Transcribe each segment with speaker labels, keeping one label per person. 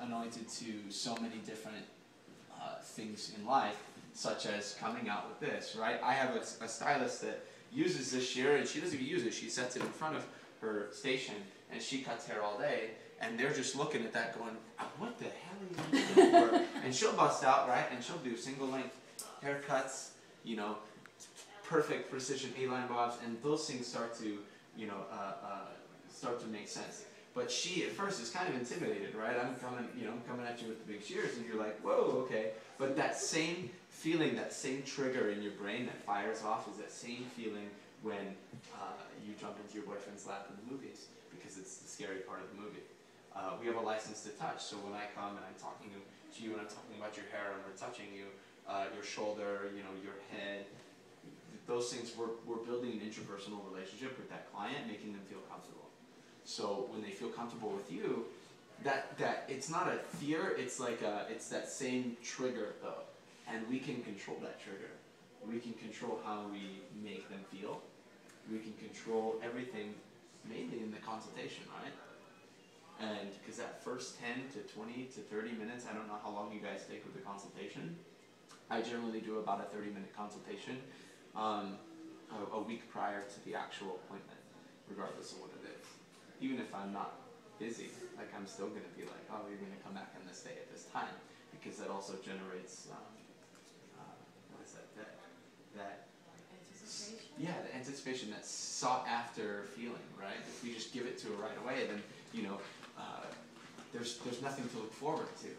Speaker 1: anointed to so many different things in life, such as coming out with this, right? I have a stylist that uses this shear, and she doesn't even use it. She sets it in front of her station, and she cuts hair all day, and they're just looking at that going, what the hell are you doing for? And she'll bust out, right? And she'll do single length haircuts, you know, perfect precision A-line bobs, and those things start to, you know, start to make sense. But she, at first, is kind of intimidated, right? I'm coming at you with the big shears, and you're like, whoa, okay. But that same feeling, that same trigger in your brain that fires off is that same feeling when you jump into your boyfriend's lap in the movies, because it's the scary part of the movie. We have a license to touch, so when I come and I'm talking to you and I'm talking about your hair and we're touching you, your shoulder, you know, your head, those things, we're building an interpersonal relationship with that client, making them feel comfortable. So when they feel comfortable with you, that it's not a fear, it's like it's that same trigger though, and we can control that trigger. We can control how we make them feel. We can control everything, mainly in the consultation, right? And because that first 10 to 20 to 30 minutes, I don't know how long you guys take with the consultation. I generally do about a 30-minute consultation a week prior to the actual appointment, regardless of what it is. Even if I'm not busy, like I'm still going to be like, oh, you're going to come back on this day at this time, because that also generates, what is that? That
Speaker 2: anticipation?
Speaker 1: Yeah, the anticipation, that sought after feeling, right? If we just give it to her right away, then, you know, there's nothing to look forward to.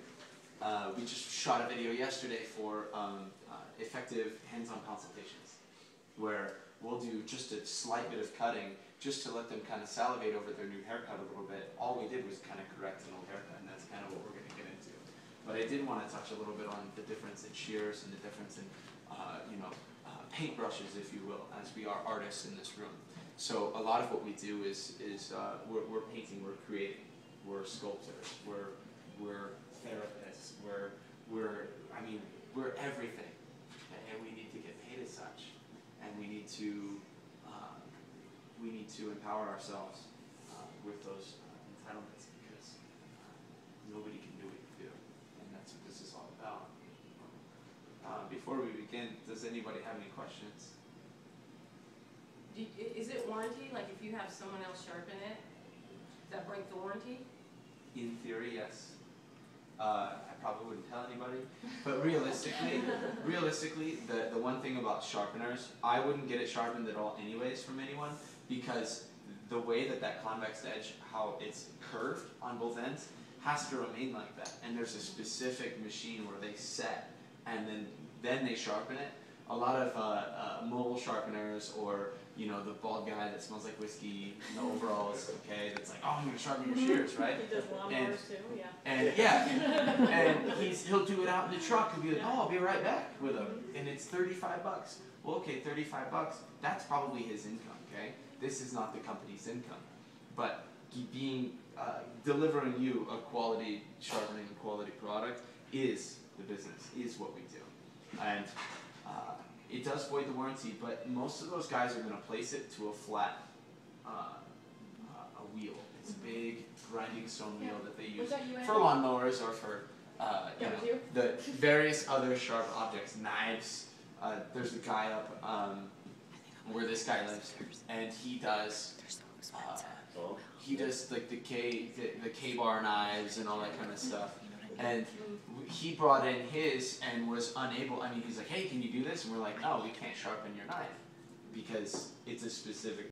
Speaker 1: We just shot a video yesterday for effective hands-on consultations, where we'll do just a slight bit of cutting just to let them kind of salivate over their new haircut a little bit. All we did was kind of correct an old haircut, and that's kind of what we're going to get into. But I did want to touch a little bit on the difference in shears and the difference in, paintbrushes, if you will, as we are artists in this room. So a lot of what we do is we're painting, we're creating, we're sculptors, we're therapists, we're everything, and we need to get paid as such, and we need to empower ourselves with those entitlements, because nobody can do what you do, and that's what this is all about. Before we begin, does anybody have any questions?
Speaker 2: Is it warranty? Like if you have someone else sharpen it, does that break the warranty?
Speaker 1: In theory, yes. I probably wouldn't tell anybody, but realistically, the one thing about sharpeners, I wouldn't get it sharpened at all anyways from anyone, because the way that convex edge, how it's curved on both ends, has to remain like that. And there's a specific machine where they set, and then they sharpen it. A lot of mobile sharpeners, or the bald guy that smells like whiskey in the overalls, okay, that's like, oh, I'm gonna sharpen your shears, right?
Speaker 2: He does lawnmowers too, yeah.
Speaker 1: And yeah, and he'll do it out in the truck. He'll be like, oh, I'll be right back with him, and it's $35. Well, okay, $35. That's probably his income, okay? This is not the company's income, but delivering you a quality sharpening, a quality product is the business, is what we do, and. It does void the warranty, but most of those guys are going to place it to a flat a wheel. It's a big grinding stone wheel that they use for lawnmowers or for the various other sharp objects, knives. There's a guy up where this guy lives, and he does like the K-bar knives and all that kind of stuff. And he brought in his and was unable, he's like, hey, can you do this? And we're like, no, we can't sharpen your knife because it's a specific